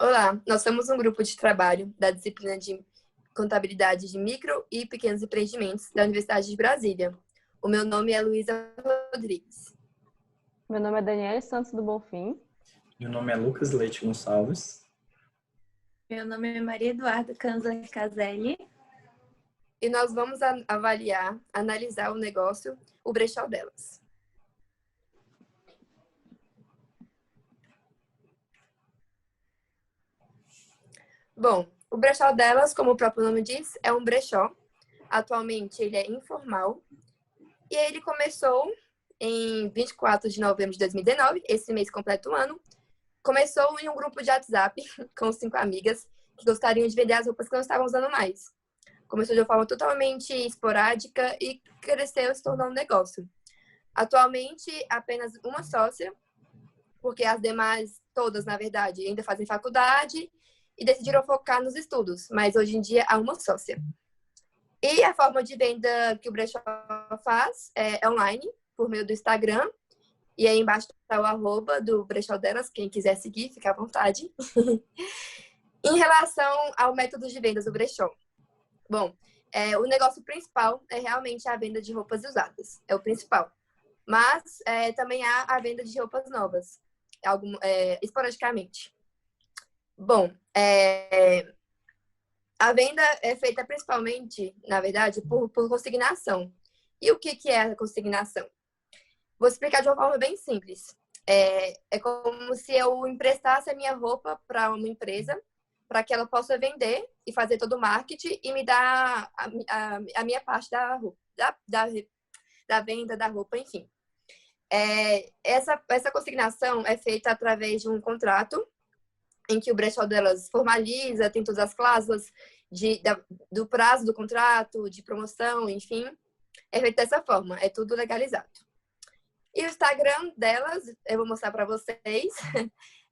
Olá, nós somos um grupo de trabalho da disciplina de Contabilidade de Micro e Pequenos Empreendimentos da Universidade de Brasília. O meu nome é Luísa Rodrigues. Meu nome é Daniela Santos do Bonfim. Meu nome é Lucas Leite Gonçalves. Meu nome é Maria Eduarda Kanzler Caselli. E nós vamos analisar o negócio, o brechó delas. Bom, o brechó delas, como o próprio nome diz, é um brechó. Atualmente ele é informal. E ele começou em 24 de novembro de 2019, esse mês completa o ano. Começou em um grupo de WhatsApp com 5 amigas que gostariam de vender as roupas que não estavam usando mais. Começou de uma forma totalmente esporádica e cresceu e se tornou um negócio. Atualmente, apenas uma sócia, porque as demais, todas, na verdade, ainda fazem faculdade e decidiram focar nos estudos, mas hoje em dia há uma sócia. E a forma de venda que o brechó faz é online, por meio do Instagram. E aí embaixo está o arroba do brechó delas, quem quiser seguir, fica à vontade. Em relação ao método de vendas do brechó. Bom, o negócio principal é realmente a venda de roupas usadas. É o principal. Mas também há a venda de roupas novas, esporadicamente. Bom, a venda é feita principalmente, na verdade, por consignação. E o que é a consignação? Vou explicar de uma forma bem simples. É como se eu emprestasse a minha roupa para uma empresa para que ela possa vender e fazer todo o marketing e me dar a minha parte da roupa, da venda da roupa, enfim. Essa consignação é feita através de um contrato em que o brechó delas formaliza, tem todas as cláusulas do prazo do contrato, de promoção, enfim. É feito dessa forma, é tudo legalizado. E o Instagram delas, eu vou mostrar para vocês,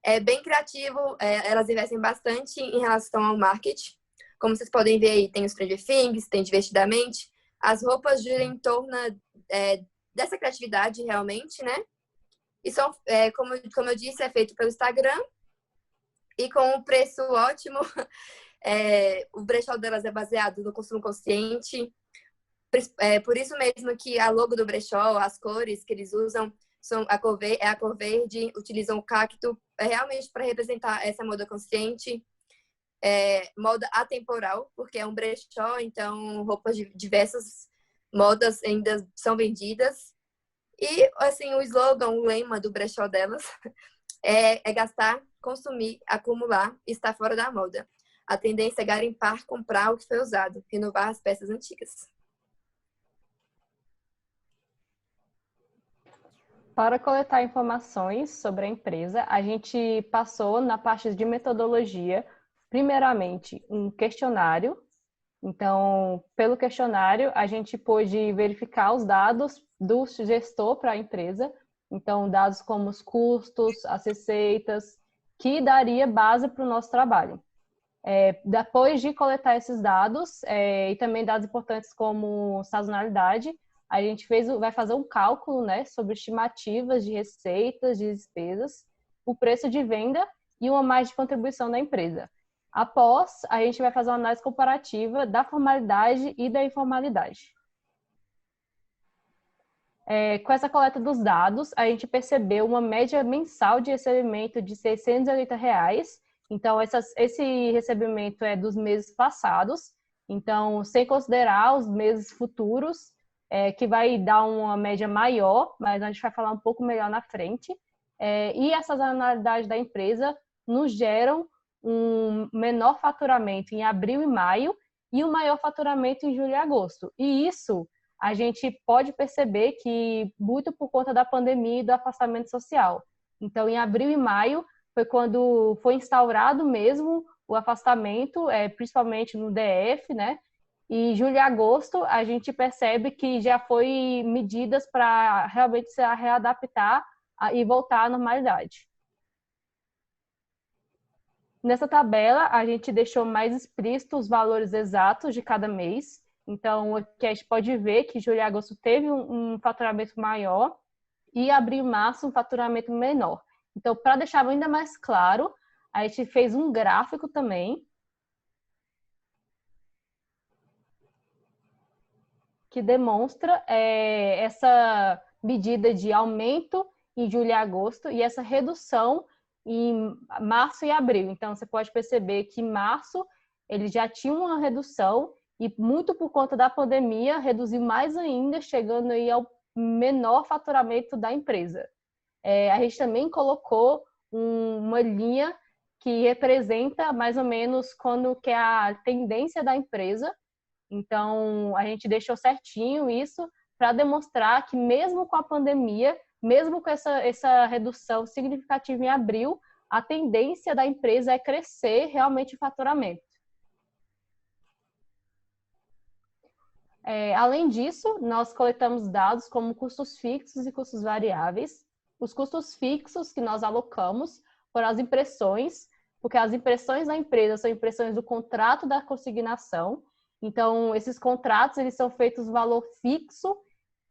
é bem criativo, elas investem bastante em relação ao marketing. Como vocês podem ver aí, tem os Stranger Things, tem Divertidamente. As roupas giram em torno dessa criatividade realmente, né? E são, como eu disse, é feito pelo Instagram. E com um preço ótimo, o brechó delas é baseado no consumo consciente. Por isso mesmo que a logo do brechó, as cores que eles usam, a cor verde, utilizam o cacto, realmente para representar essa moda consciente. Moda atemporal, porque é um brechó, então roupas de diversas modas ainda são vendidas. E, assim, o slogan, o lema do brechó delas é gastar, consumir, acumular e estar fora da moda. A tendência é garimpar, comprar o que foi usado, renovar as peças antigas. Para coletar informações sobre a empresa, a gente passou na parte de metodologia, primeiramente, um questionário. Então, pelo questionário, a gente pôde verificar os dados do gestor para a empresa. Então, dados como os custos, as receitas, que daria base para o nosso trabalho. Depois de coletar esses dados, e também dados importantes como sazonalidade, a gente vai fazer um cálculo, né, sobre estimativas de receitas, de despesas, o preço de venda e uma margem de contribuição da empresa. Após, a gente vai fazer uma análise comparativa da formalidade e da informalidade. Com essa coleta dos dados, a gente percebeu uma média mensal de recebimento de R$ 680. Então, esse recebimento é dos meses passados. Então, sem considerar os meses futuros, que vai dar uma média maior, mas a gente vai falar um pouco melhor na frente. E essa sazonalidade da empresa nos geram um menor faturamento em abril e maio e um maior faturamento em julho e agosto. E isso a gente pode perceber que muito por conta da pandemia e do afastamento social. Então, em abril e maio foi quando foi instaurado mesmo o afastamento, principalmente no DF, né? E julho e agosto a gente percebe que já foi medidas para realmente se readaptar e voltar à normalidade. Nessa tabela, a gente deixou mais explícito os valores exatos de cada mês. Então, aqui a gente pode ver que julho e agosto teve um faturamento maior e abril e março um faturamento menor. Então, para deixar ainda mais claro, A gente fez um gráfico também, que demonstra essa medida de aumento em julho e agosto e essa redução em março e abril. Então, você pode perceber que em março ele já tinha uma redução e muito por conta da pandemia reduziu mais ainda, chegando aí ao menor faturamento da empresa. A gente também colocou uma linha que representa mais ou menos quando que é a tendência da empresa. Então, a gente deixou certinho isso para demonstrar que mesmo com a pandemia, mesmo com essa redução significativa em abril, a tendência da empresa é crescer realmente o faturamento. Além disso, nós coletamos dados como custos fixos e custos variáveis. Os custos fixos que nós alocamos foram as impressões, porque as impressões da empresa são impressões do contrato da consignação. Então, esses contratos eles são feitos valor fixo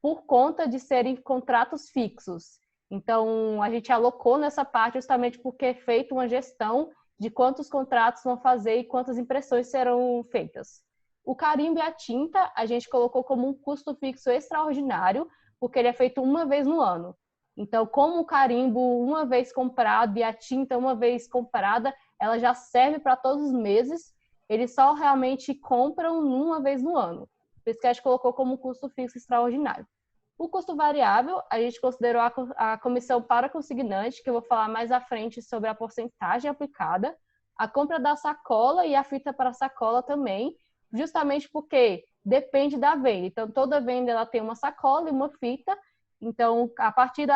por conta de serem contratos fixos. Então, a gente alocou nessa parte justamente porque é feita uma gestão de quantos contratos vão fazer e quantas impressões serão feitas. O carimbo e a tinta, a gente colocou como um custo fixo extraordinário, porque ele é feito uma vez no ano. Então, como o carimbo, uma vez comprado, e a tinta, uma vez comprada, ela já serve para todos os meses, eles só realmente compram uma vez no ano. Por isso que a gente colocou como custo fixo extraordinário. O custo variável, a gente considerou a comissão para consignante, que eu vou falar mais à frente sobre a porcentagem aplicada, a compra da sacola e a fita para sacola também, justamente porque depende da venda. Então, toda venda ela tem uma sacola e uma fita. Então, a partir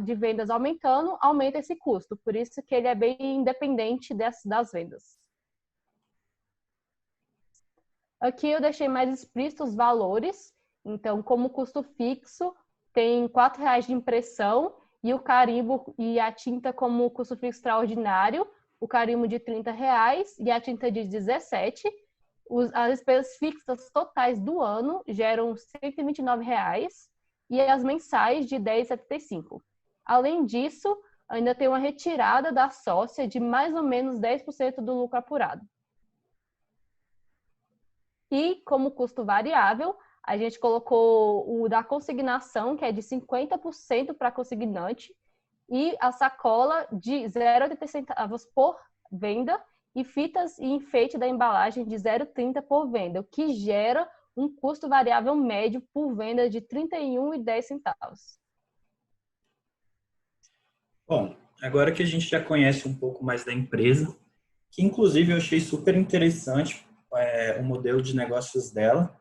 de vendas aumentando, aumenta esse custo. Por isso que ele é bem independente das vendas. Aqui eu deixei mais explícitos os valores. Então, como custo fixo, tem R$ 4,00 de impressão e o carimbo e a tinta como custo fixo extraordinário, o carimbo de R$ 30,00 e a tinta de R$ 17,00. As despesas fixas totais do ano geram R$ 129,00 e as mensais de R$ 10,75. Além disso, ainda tem uma retirada da sócia de mais ou menos 10% do lucro apurado. E como custo variável, a gente colocou o da consignação, que é de 50% para consignante, e a sacola de 0,80 centavos por venda, e fitas e enfeite da embalagem de 0,30 por venda, o que gera um custo variável médio por venda de R$ 31,10. Bom, agora que a gente já conhece um pouco mais da empresa, que inclusive eu achei super interessante o modelo de negócios dela,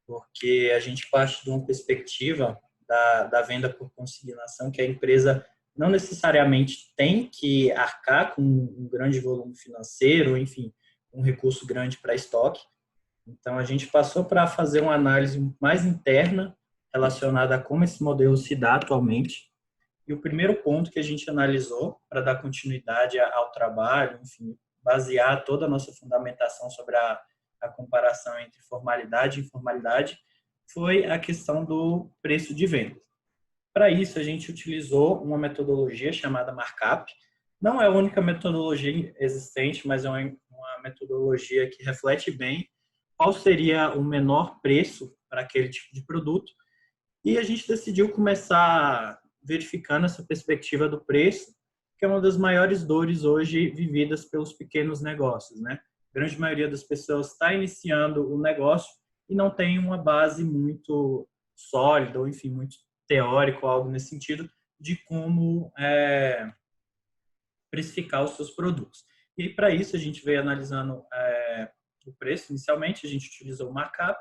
porque a gente parte de uma perspectiva da venda por consignação, que a empresa não necessariamente tem que arcar com um grande volume financeiro, enfim, um recurso grande para estoque. Então, a gente passou para fazer uma análise mais interna relacionada a como esse modelo se dá atualmente. E o primeiro ponto que a gente analisou para dar continuidade ao trabalho, enfim, basear toda a nossa fundamentação sobre a comparação entre formalidade e informalidade, foi a questão do preço de venda. Para isso, a gente utilizou uma metodologia chamada markup. Não é a única metodologia existente, mas é uma metodologia que reflete bem qual seria o menor preço para aquele tipo de produto. E a gente decidiu começar verificando essa perspectiva do preço, que é uma das maiores dores hoje vividas pelos pequenos negócios, né? A grande maioria das pessoas está iniciando o negócio e não tem uma base muito sólida, ou enfim, muito teórico, algo nesse sentido, de como precificar os seus produtos. E para isso a gente veio analisando o preço. Inicialmente a gente utilizou o markup,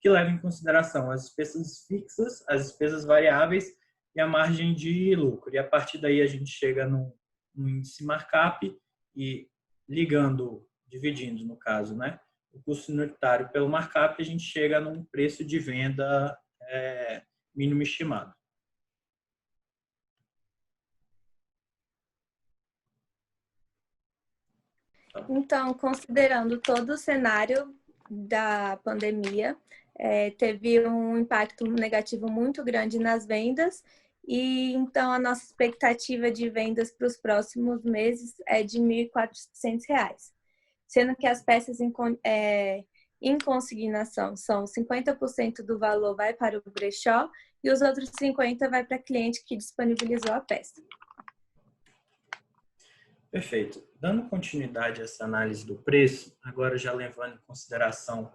que leva em consideração as despesas fixas, as despesas variáveis e a margem de lucro. E a partir daí a gente chega no índice markup e dividindo no caso, né, o custo unitário pelo markup, a gente chega num preço de venda mínimo estimado. Então, considerando todo o cenário da pandemia, teve um impacto negativo muito grande nas vendas E então a nossa expectativa de vendas para os próximos meses é de R$ 1.400, sendo que as peças em consignação são 50% do valor vai para o brechó e os outros 50% vai para cliente que disponibilizou a peça. Perfeito. Dando continuidade a essa análise do preço, agora já levando em consideração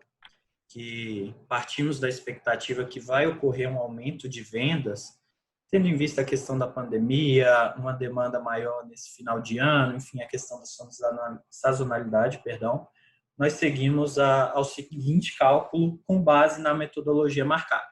que partimos da expectativa que vai ocorrer um aumento de vendas, tendo em vista a questão da pandemia, uma demanda maior nesse final de ano, enfim, a questão da sazonalidade, perdão, nós seguimos ao seguinte cálculo com base na metodologia marcada.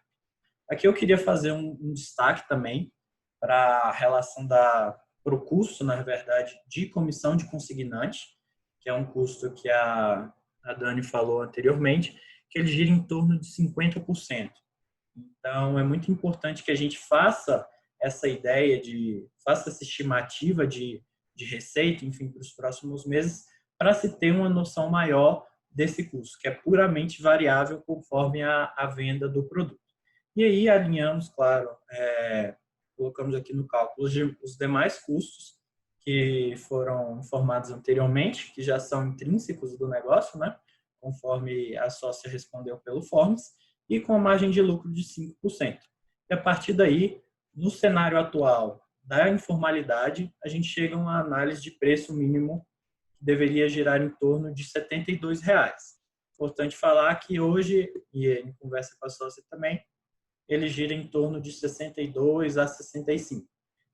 Aqui eu queria fazer um destaque também para a relação para o custo, na verdade, de comissão de consignante, que é um custo que a Dani falou anteriormente, que ele gira em torno de 50%. Então, é muito importante que a gente faça essa faça essa estimativa de receita, enfim, para os próximos meses, para se ter uma noção maior desse custo, que é puramente variável conforme a venda do produto. E aí alinhamos, claro, colocamos aqui no cálculo os demais custos que foram informados anteriormente, que já são intrínsecos do negócio, né? Conforme a sócia respondeu pelo Forms, e com a margem de lucro de 5%. E a partir daí, no cenário atual da informalidade, a gente chega a uma análise de preço mínimo que deveria girar em torno de R$ 72. Importante falar que hoje, e em conversa com a sócia também, ele gira em torno de 62 a 65.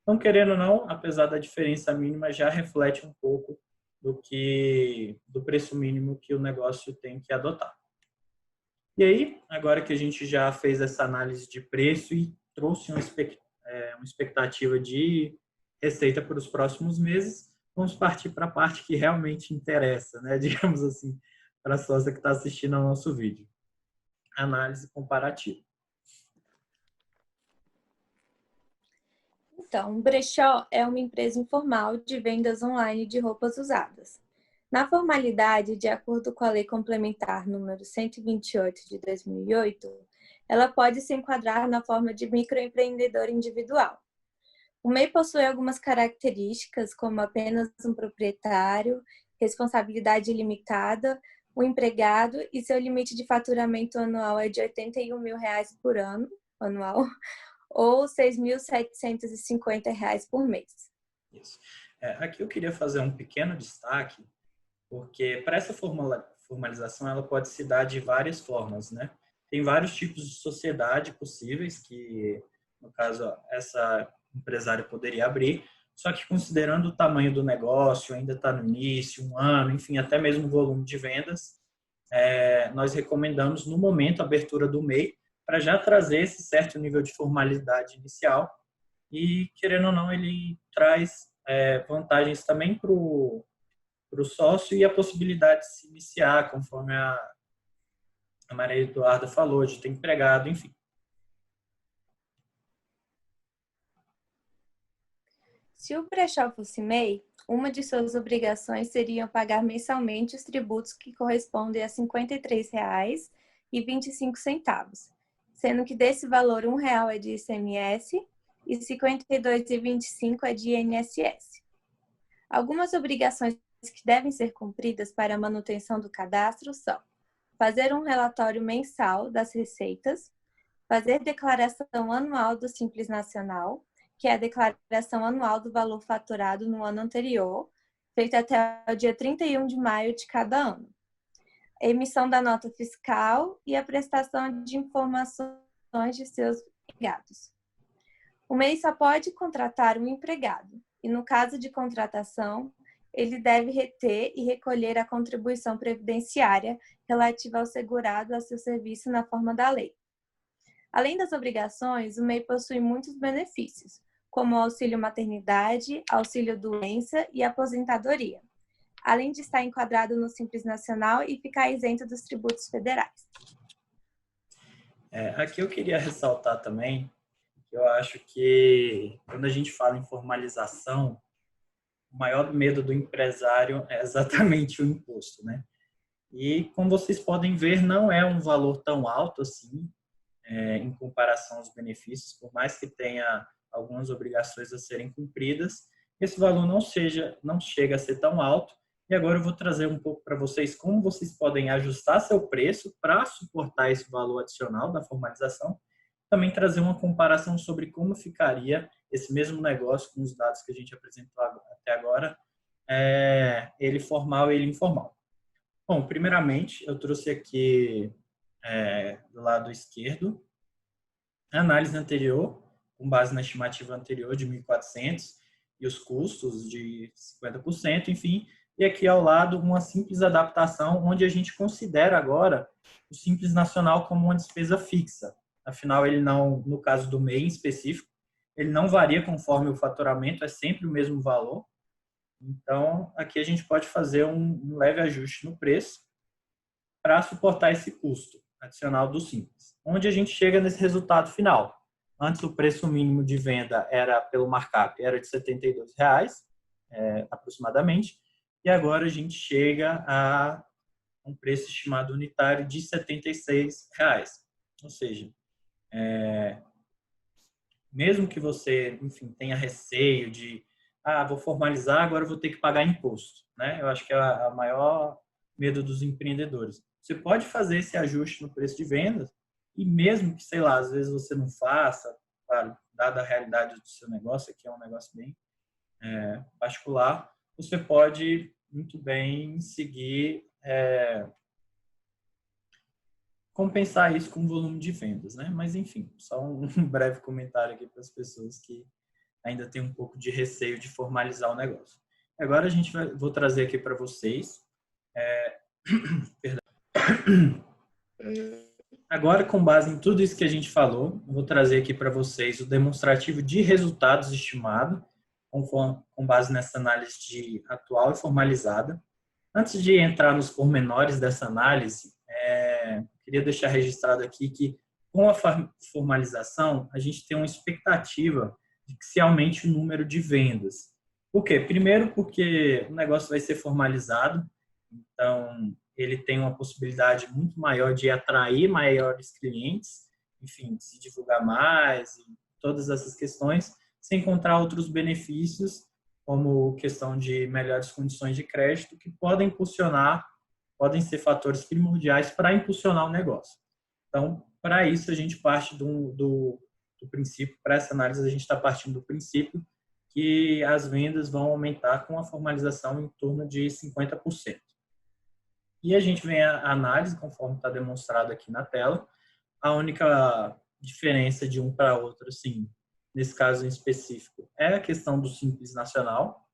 Então, querendo ou não, apesar da diferença mínima, já reflete um pouco do preço mínimo que o negócio tem que adotar. E aí, agora que a gente já fez essa análise de preço e trouxe uma expectativa de receita para os próximos meses, vamos partir para a parte que realmente interessa, né? Digamos assim, para a sócia que está assistindo ao nosso vídeo. Análise comparativa. Então, o brechó é uma empresa informal de vendas online de roupas usadas. Na formalidade, de acordo com a Lei Complementar número 128 de 2008, ela pode se enquadrar na forma de microempreendedor individual. O MEI possui algumas características, como apenas um proprietário, responsabilidade limitada, um empregado e seu limite de faturamento anual é de R$ 81 mil por ano, anual, ou R$ 6.750 por mês. Isso. Aqui eu queria fazer um pequeno destaque, porque para essa formalização ela pode se dar de várias formas, né? Tem vários tipos de sociedade possíveis que, no caso, essa empresária poderia abrir, só que considerando o tamanho do negócio, ainda está no início, um ano, enfim, até mesmo o volume de vendas, nós recomendamos, no momento, a abertura do MEI, para já trazer esse certo nível de formalidade inicial e, querendo ou não, ele traz vantagens também para o sócio e a possibilidade de se iniciar, conforme a Maria Eduarda falou, de ter empregado, enfim. Se o brechó fosse MEI, uma de suas obrigações seria pagar mensalmente os tributos que correspondem a R$ 53,25, sendo que desse valor R$ 1 é de ICMS e R$ 52,25 é de INSS. Algumas obrigações que devem ser cumpridas para a manutenção do cadastro são: fazer um relatório mensal das receitas, fazer declaração anual do Simples Nacional, que é a declaração anual do valor faturado no ano anterior, feita até o dia 31 de maio de cada ano, a emissão da nota fiscal e a prestação de informações de seus empregados. O MEI só pode contratar um empregado e, no caso de contratação, ele deve reter e recolher a contribuição previdenciária relativa ao segurado a seu serviço na forma da lei. Além das obrigações, o MEI possui muitos benefícios, como o auxílio maternidade, auxílio doença e aposentadoria, além de estar enquadrado no Simples Nacional e ficar isento dos tributos federais. Aqui eu queria ressaltar também que eu acho que quando a gente fala em formalização, o maior medo do empresário é exatamente o imposto, né? E como vocês podem ver, não é um valor tão alto assim, em comparação aos benefícios, por mais que tenha algumas obrigações a serem cumpridas, esse valor não chega a ser tão alto. E agora eu vou trazer um pouco para vocês como vocês podem ajustar seu preço para suportar esse valor adicional da formalização. Também trazer uma comparação sobre como ficaria esse mesmo negócio com os dados que a gente apresentou até agora, ele formal e ele informal. Bom, primeiramente, eu trouxe aqui do lado esquerdo a análise anterior, com base na estimativa anterior de 1.400 e os custos de 50%, enfim. E aqui ao lado uma simples adaptação, onde a gente considera agora o Simples Nacional como uma despesa fixa. Afinal, ele não, no caso do MEI em específico, ele não varia conforme o faturamento, é sempre o mesmo valor. Então, aqui a gente pode fazer um leve ajuste no preço para suportar esse custo adicional do Simples. Onde a gente chega nesse resultado final. Antes, o preço mínimo de venda era pelo markup, era de R$ 72,00, aproximadamente. E agora a gente chega a um preço estimado unitário de R$ 76,00. Ou seja, mesmo que você, enfim, tenha receio de vou formalizar, agora vou ter que pagar imposto, né? Eu acho que é a maior medo dos empreendedores. Você pode fazer esse ajuste no preço de vendas e mesmo que, sei lá, às vezes você não faça, claro, dada a realidade do seu negócio, aqui é um negócio bem particular, você pode muito bem seguir compensar isso com o volume de vendas, né? Mas, enfim, só um breve comentário aqui para as pessoas que ainda têm um pouco de receio de formalizar o negócio. Agora vou trazer aqui para vocês. Perdão. Agora, com base em tudo isso que a gente falou, eu vou trazer aqui para vocês o demonstrativo de resultados estimado, com base nessa análise atual e formalizada. Antes de entrar nos pormenores dessa análise, queria deixar registrado aqui que, com a formalização, a gente tem uma expectativa de que se aumente o número de vendas. Por quê? Primeiro, porque o negócio vai ser formalizado, então ele tem uma possibilidade muito maior de atrair maiores clientes, enfim, de se divulgar mais e todas essas questões, sem encontrar outros benefícios, como questão de melhores condições de crédito, que podem ser fatores primordiais para impulsionar o negócio. Então, para isso, a gente parte do princípio, para essa análise, a gente está partindo do princípio que as vendas vão aumentar com a formalização em torno de 50%. E a gente vem à análise, conforme está demonstrado aqui na tela. A única diferença de um para outro, assim, nesse caso em específico, é a questão do Simples Nacional,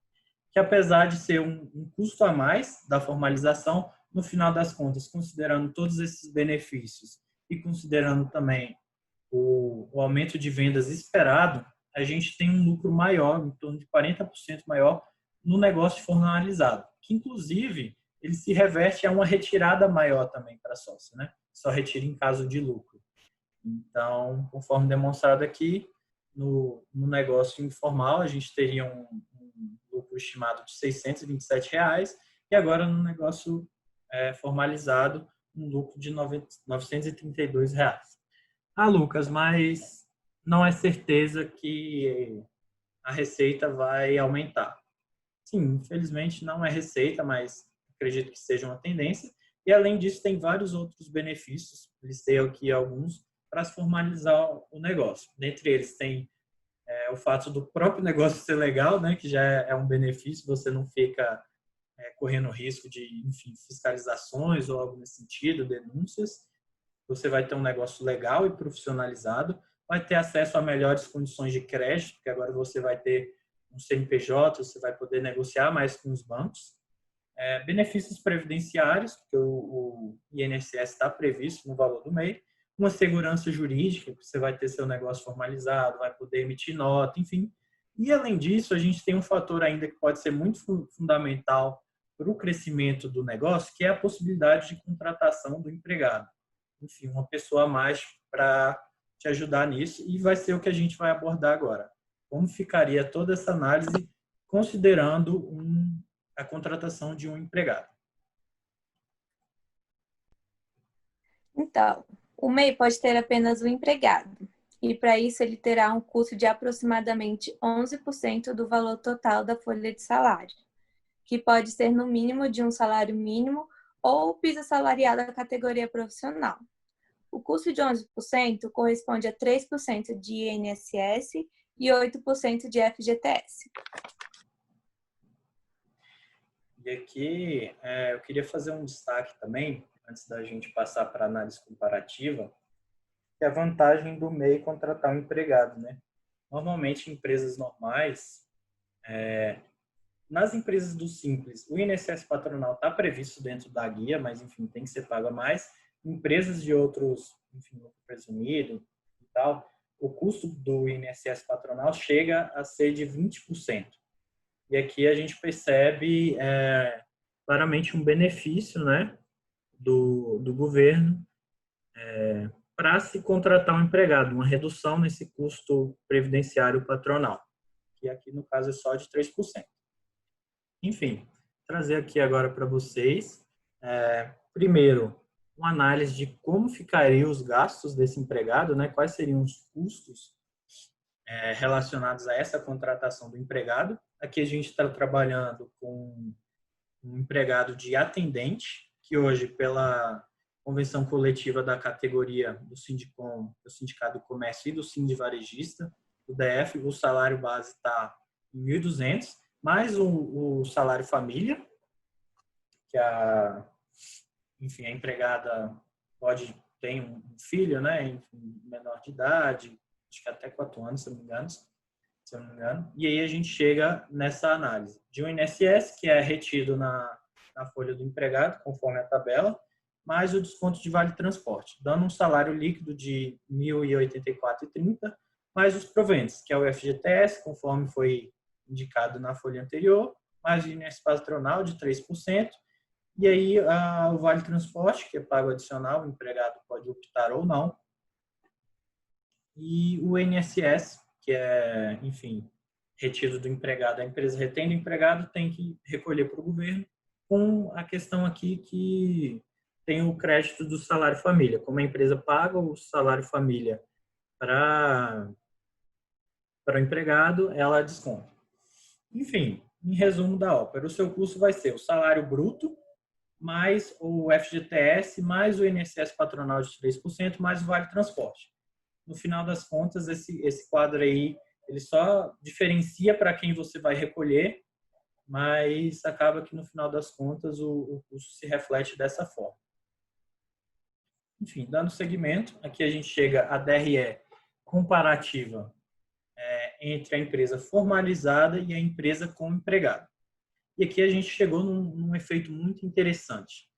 que apesar de ser um custo a mais da formalização, no final das contas, considerando todos esses benefícios e considerando também o aumento de vendas esperado, a gente tem um lucro maior, em torno de 40% maior, no negócio formalizado, que inclusive ele se reverte a uma retirada maior também para a sócia, né? Só retira em caso de lucro. Então, conforme demonstrado aqui, no negócio informal, a gente teria um lucro estimado de R$ 627,00 e agora no negócio formalizado, um lucro de R$ 932,00. Lucas, mas não é certeza que a receita vai aumentar. Sim, infelizmente não é receita, mas acredito que seja uma tendência. E, além disso, tem vários outros benefícios, listei aqui alguns, para se formalizar o negócio. Dentre eles, tem o fato do próprio negócio ser legal, né, que já é um benefício, você não fica correndo risco de, enfim, fiscalizações ou algo nesse sentido, denúncias. Você vai ter um negócio legal e profissionalizado, vai ter acesso a melhores condições de crédito, porque agora você vai ter um CNPJ, você vai poder negociar mais com os bancos. Benefícios previdenciários, porque o INSS está previsto no valor do MEI, uma segurança jurídica, que você vai ter seu negócio formalizado, vai poder emitir nota, enfim. E, além disso, a gente tem um fator ainda que pode ser muito fundamental para o crescimento do negócio, que é a possibilidade de contratação do empregado. Enfim, uma pessoa a mais para te ajudar nisso, e vai ser o que a gente vai abordar agora. Como ficaria toda essa análise considerando a contratação de um empregado? Então, o MEI pode ter apenas um empregado. e para isso ele terá um custo de aproximadamente 11% do valor total da folha de salário, que pode ser no mínimo de um salário mínimo ou o piso salarial da categoria profissional. O custo de 11% corresponde a 3% de INSS e 8% de FGTS. E aqui eu queria fazer um destaque também, antes da gente passar para a análise comparativa, que é a vantagem do MEI contratar um empregado, né? Normalmente, em empresas normais, nas empresas do Simples, o INSS patronal está previsto dentro da guia, mas, enfim, tem que ser pago a mais. Empresas de outros, enfim, lucro presumido e tal, o custo do INSS patronal chega a ser de 20%. E aqui a gente percebe claramente um benefício, né, do governo para se contratar um empregado, uma redução nesse custo previdenciário patronal, que aqui no caso é só de 3%. Enfim, trazer aqui agora para vocês, primeiro, uma análise de como ficariam os gastos desse empregado, né? Quais seriam os custos relacionados a essa contratação do empregado. Aqui a gente está trabalhando com um empregado de atendente, que hoje, pela convenção coletiva da categoria do Sindicom, do Sindicato do Comércio e do Sindivarejista, do DF, o salário base está em 1.200, mais o salário família, que enfim, a empregada pode ter um filho, né, enfim, menor de idade, acho que até 4 anos, se eu não me engano. E aí a gente chega nessa análise de um INSS, que é retido na folha do empregado, conforme a tabela, mais o desconto de vale transporte, dando um salário líquido de R$ 1.084,30, mais os proventos, que é o FGTS, conforme foi indicado na folha anterior, mais o INSS patronal de 3%, e aí o vale transporte, que é pago adicional, o empregado pode optar ou não, e o INSS, que é, enfim, retido do empregado, a empresa retém do empregado, tem que recolher para o governo, com a questão aqui que tem o crédito do salário família. Como a empresa paga o salário família para o empregado, ela desconta. Enfim, em resumo da ópera, o seu custo vai ser o salário bruto, mais o FGTS, mais o INSS patronal de 3%, mais o vale transporte. No final das contas, esse quadro aí, ele só diferencia para quem você vai recolher, mas acaba que no final das contas o custo se reflete dessa forma. Enfim, dando seguimento, aqui a gente chega à DRE comparativa entre a empresa formalizada e a empresa com empregado. E aqui a gente chegou num efeito muito interessante,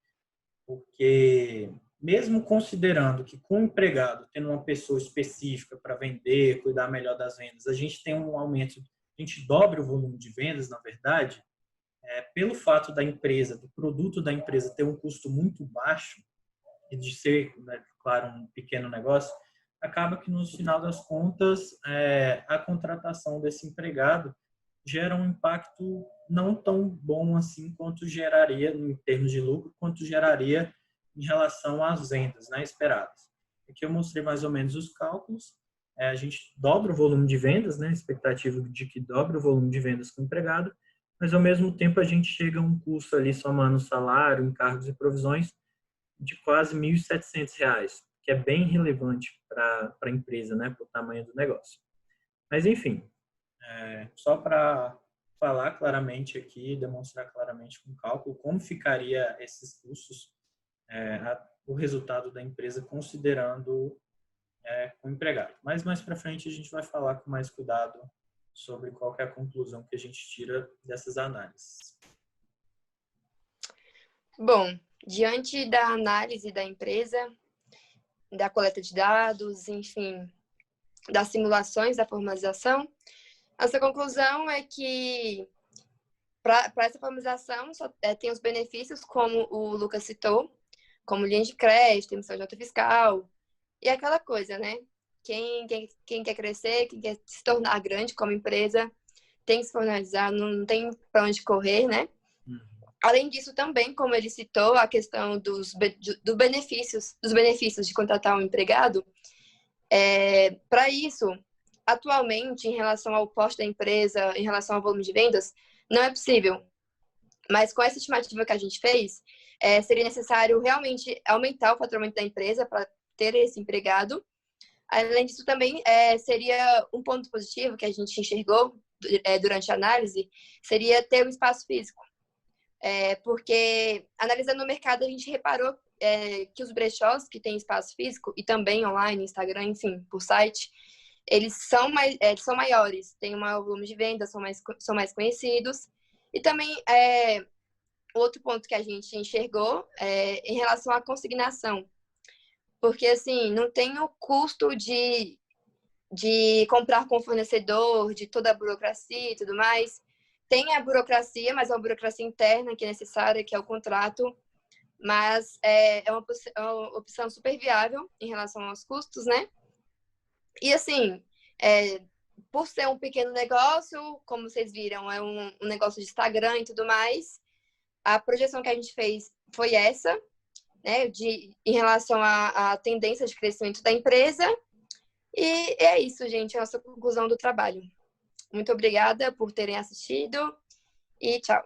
porque mesmo considerando que com o empregado, tendo uma pessoa específica para vender, cuidar melhor das vendas, a gente tem um aumento, a gente dobra o volume de vendas, na verdade, pelo fato da empresa, do produto da empresa ter um custo muito baixo e de ser, né, claro, um pequeno negócio, acaba que no final das contas a contratação desse empregado gera um impacto não tão bom assim quanto geraria em termos de lucro, quanto geraria em relação às vendas, né, esperadas. Aqui eu mostrei mais ou menos os cálculos. A gente dobra o volume de vendas, né, expectativa de que dobra o volume de vendas com o empregado, mas ao mesmo tempo a gente chega a um custo ali somando salário, encargos e provisões de quase R$ 1.700, que é bem relevante para a empresa, né, para o tamanho do negócio. Mas enfim, só para falar claramente aqui, demonstrar claramente com cálculo como ficaria esses custos, o resultado da empresa considerando o empregado. Mas mais para frente a gente vai falar com mais cuidado sobre qual que é a conclusão que a gente tira dessas análises. Bom, diante da análise da empresa, da coleta de dados, enfim, das simulações da formalização, essa conclusão é que para essa formalização tem os benefícios, como o Lucas citou, como linha de crédito, emissão de nota fiscal, e aquela coisa, né? Quem quer crescer, quem quer se tornar grande como empresa, tem que se formalizar, não tem para onde correr, né? Além disso, também, como ele citou, a questão dos benefícios de contratar um empregado, Para isso, atualmente, em relação ao porte da empresa, em relação ao volume de vendas, não é possível. Mas com essa estimativa que a gente fez, seria necessário realmente aumentar o faturamento da empresa para ter esse empregado. Além disso, também seria um ponto positivo que a gente enxergou durante a análise, seria ter um espaço físico. Porque, analisando o mercado, a gente reparou que os brechós que têm espaço físico, e também online, Instagram, enfim, por site, eles são maiores, têm um maior volume de vendas, são mais conhecidos. E também, outro ponto que a gente enxergou em relação à consignação. Porque, assim, não tem o custo de comprar com o fornecedor, de toda a burocracia e tudo mais. Tem a burocracia, mas é uma burocracia interna que é necessária, que é o contrato. Mas é uma opção super viável em relação aos custos, né? E, assim, por ser um pequeno negócio, como vocês viram, é um negócio de Instagram e tudo mais, a projeção que a gente fez foi essa, né? Em relação à tendência de crescimento da empresa. E é isso, gente, a nossa conclusão do trabalho. Muito obrigada por terem assistido e tchau.